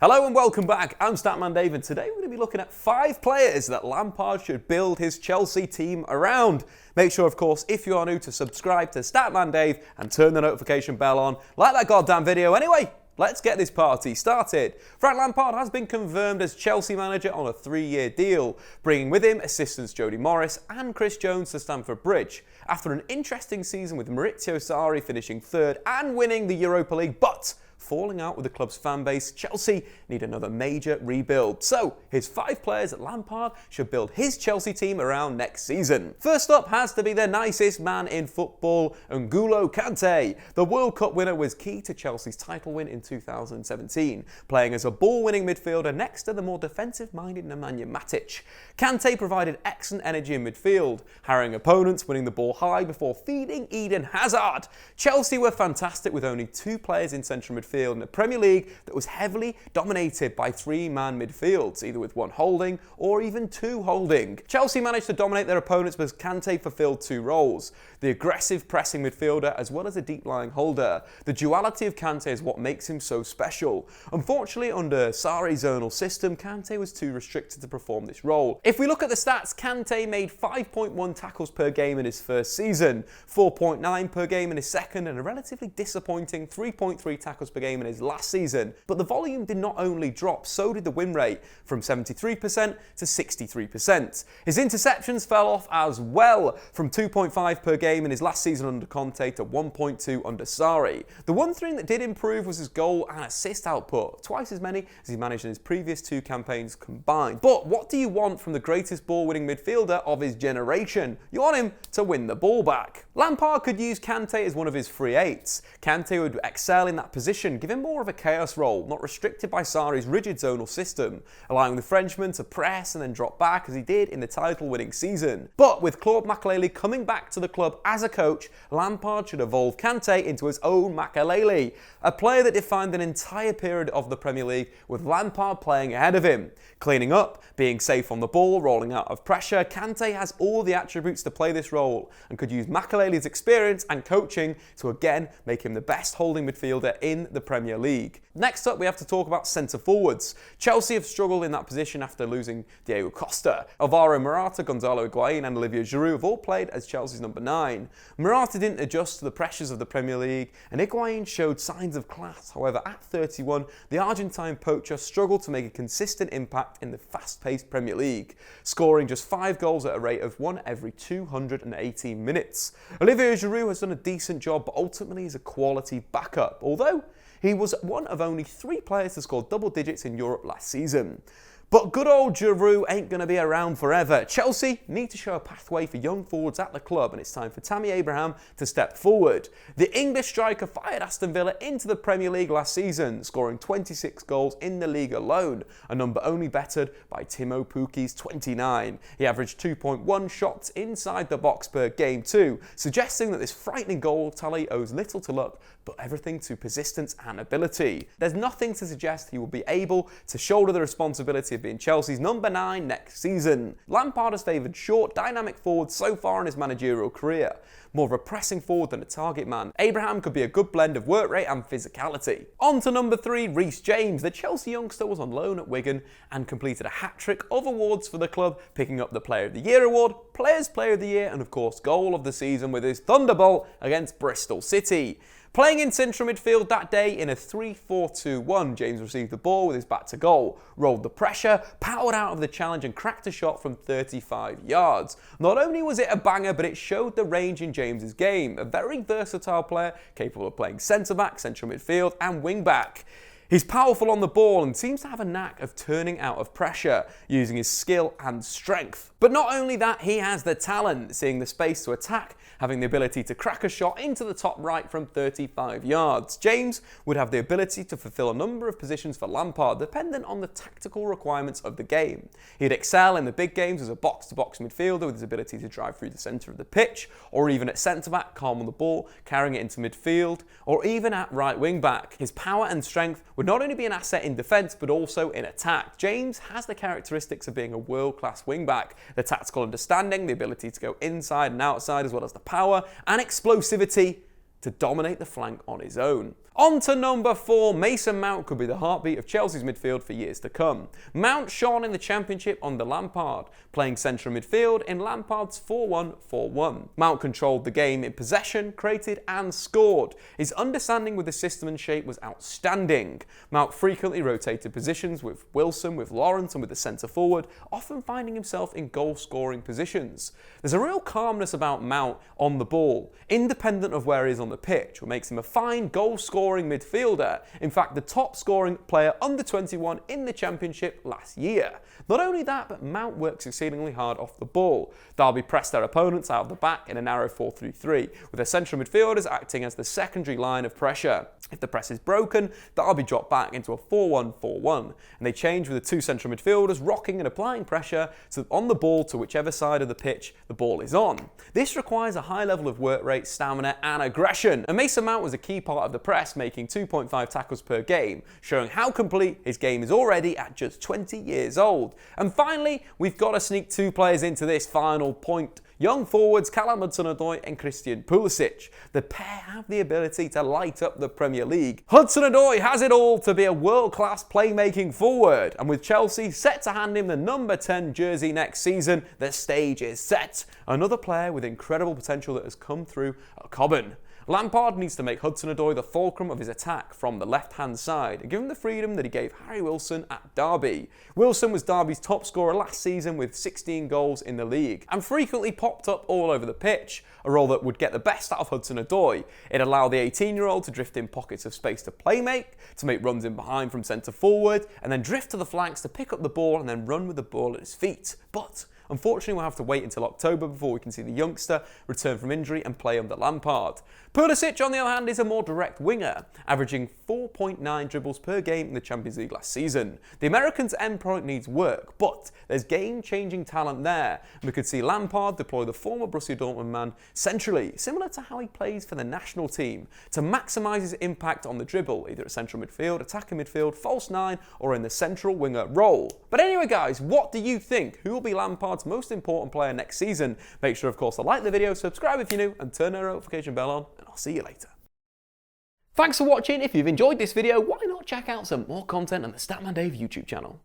Hello and welcome back, I'm Statman Dave, and today we're going to be looking at 5 players that Lampard should build his Chelsea team around. Make sure, of course, if you are new, to subscribe to Statman Dave and turn the notification bell on. Like that goddamn video anyway. Let's get this party started. Frank Lampard has been confirmed as Chelsea manager on a 3-year deal, bringing with him assistants Jody Morris and Chris Jones to Stamford Bridge. After an interesting season with Maurizio Sarri finishing 3rd and winning the Europa League, but falling out with the club's fan base, Chelsea need another major rebuild. So, here's 5 players that Lampard should build his Chelsea team around next season. First up has to be the nicest man in football, N'Golo Kante. The World Cup winner was key to Chelsea's title win in 2017, playing as a ball-winning midfielder next to the more defensive-minded Nemanja Matic. Kante provided excellent energy in midfield, harrying opponents, winning the ball high before feeding Eden Hazard. Chelsea were fantastic with only 2 players in central midfield in a Premier League that was heavily dominated by 3-man midfields, either with 1 holding or even 2 holding. Chelsea managed to dominate their opponents because Kante fulfilled 2 roles: the aggressive pressing midfielder as well as a deep-lying holder. The duality of Kante is what makes him so special. Unfortunately, under Sarri's zonal system, Kante was too restricted to perform this role. If we look at the stats, Kante made 5.1 tackles per game in his first season, 4.9 per game in his second, and a relatively disappointing 3.3 tackles per game in his last season. But the volume did not only drop, so did the win rate, from 73% to 63%. His interceptions fell off as well, from 2.5 per game in his last season under Conte to 1.2 under Sarri. The one thing that did improve was his goal and assist output, twice as many as he managed in his previous 2 campaigns combined. But what do you want from the greatest ball-winning midfielder of his generation? You want him to win the ball back. Lampard could use Kante as one of his free 8s. Kante would excel in that position, giving more of a chaos role, not restricted by Sarri's rigid zonal system, allowing the Frenchman to press and then drop back as he did in the title-winning season. But with Claude Makelele coming back to the club as a coach, Lampard should evolve Kante into his own Makelele, a player that defined an entire period of the Premier League with Lampard playing ahead of him. Cleaning up, being safe on the ball, rolling out of pressure, Kante has all the attributes to play this role and could use Makelele's experience and coaching to again make him the best holding midfielder in the Premier League. Next up, we have to talk about centre forwards. Chelsea have struggled in that position after losing Diego Costa. Alvaro Morata, Gonzalo Higuain and Olivier Giroud have all played as Chelsea's number 9. Morata didn't adjust to the pressures of the Premier League, and Higuain showed signs of class. However, at 31, the Argentine poacher struggled to make a consistent impact in the fast-paced Premier League, scoring just 5 goals at a rate of 1 every 218 minutes. Olivier Giroud has done a decent job, but ultimately is a quality backup, although he was one of only 3 players to score double digits in Europe last season. But good old Giroud ain't going to be around forever. Chelsea need to show a pathway for young forwards at the club, and it's time for Tammy Abraham to step forward. The English striker fired Aston Villa into the Premier League last season, scoring 26 goals in the league alone, a number only bettered by Timo Pukki's 29. He averaged 2.1 shots inside the box per game too, suggesting that this frightening goal tally owes little to luck, but everything to persistence and ability. There's nothing to suggest he will be able to shoulder the responsibility of being Chelsea's number 9 next season. Lampard has favoured short, dynamic forwards so far in his managerial career, more of a pressing forward than a target man. Abraham could be a good blend of work rate and physicality. On to number 3, Reece James. The Chelsea youngster was on loan at Wigan and completed a hat-trick of awards for the club, picking up the Player of the Year award, Players Player of the Year, and of course Goal of the Season with his thunderbolt against Bristol City. Playing in central midfield that day in a 3-4-2-1, James received the ball with his back to goal, rolled the pressure, powered out of the challenge and cracked a shot from 35 yards. Not only was it a banger, but it showed the range in James's game, a very versatile player capable of playing centre-back, central midfield and wing-back. He's powerful on the ball and seems to have a knack of turning out of pressure, using his skill and strength. But not only that, he has the talent, seeing the space to attack, having the ability to crack a shot into the top right from 35 yards. James would have the ability to fulfill a number of positions for Lampard, dependent on the tactical requirements of the game. He'd excel in the big games as a box-to-box midfielder with his ability to drive through the centre of the pitch, or even at centre-back, calm on the ball, carrying it into midfield, or even at right wing-back. His power and strength would not only be an asset in defence, but also in attack. James has the characteristics of being a world-class wing-back, the tactical understanding, the ability to go inside and outside, as well as the power and explosivity to dominate the flank on his own. On to number 4, Mason Mount could be the heartbeat of Chelsea's midfield for years to come. Mount shone in the Championship under Lampard, playing central midfield in Lampard's 4-1-4-1. Mount controlled the game in possession, created and scored. His understanding with the system and shape was outstanding. Mount frequently rotated positions with Wilson, with Lawrence and with the centre forward, often finding himself in goal-scoring positions. There's a real calmness about Mount on the ball, independent of where he is on the pitch, what makes him a fine goal-scoring midfielder. In fact, the top scoring player under 21 in the Championship last year. Not only that, but Mount works exceedingly hard off the ball. Derby press their opponents out of the back in a narrow 4-3-3, with their central midfielders acting as the secondary line of pressure. If the press is broken, Derby drop back into a 4-1-4-1, and they change with the two central midfielders rocking and applying pressure on the ball to whichever side of the pitch the ball is on. This requires a high level of work rate, stamina and aggression, and Mason Mount was a key part of the press, making 2.5 tackles per game, showing how complete his game is already at just 20 years old. And finally, we've got to sneak 2 players into this final point. Young forwards Hudson-Odoi and Christian Pulisic. The pair have the ability to light up the Premier League. Hudson-Odoi has it all to be a world-class playmaking forward, and with Chelsea set to hand him the number 10 jersey next season, the stage is set. Another player with incredible potential that has come through at Cobham. Lampard needs to make Hudson-Odoi the fulcrum of his attack from the left-hand side and give him the freedom that he gave Harry Wilson at Derby. Wilson was Derby's top scorer last season with 16 goals in the league and frequently popped up all over the pitch, a role that would get the best out of Hudson-Odoi. It allowed the 18-year-old to drift in pockets of space to playmake, to make runs in behind from centre forward, and then drift to the flanks to pick up the ball and then run with the ball at his feet. But unfortunately, we'll have to wait until October before we can see the youngster return from injury and play under Lampard. Pulisic, on the other hand, is a more direct winger, averaging 4.9 dribbles per game in the Champions League last season. The American's end product needs work, but there's game-changing talent there. We could see Lampard deploy the former Borussia Dortmund man centrally, similar to how he plays for the national team, to maximise his impact on the dribble, either at central midfield, attacking midfield, false 9, or in the central winger role. But anyway, guys, what do you think? Who will be Lampard's most important player next season? Make sure, of course, to like the video, subscribe if you're new, and turn the notification bell on, and I'll see you later. Thanks for watching. If you've enjoyed this video, why not check out some more content on the Statman Dave YouTube channel?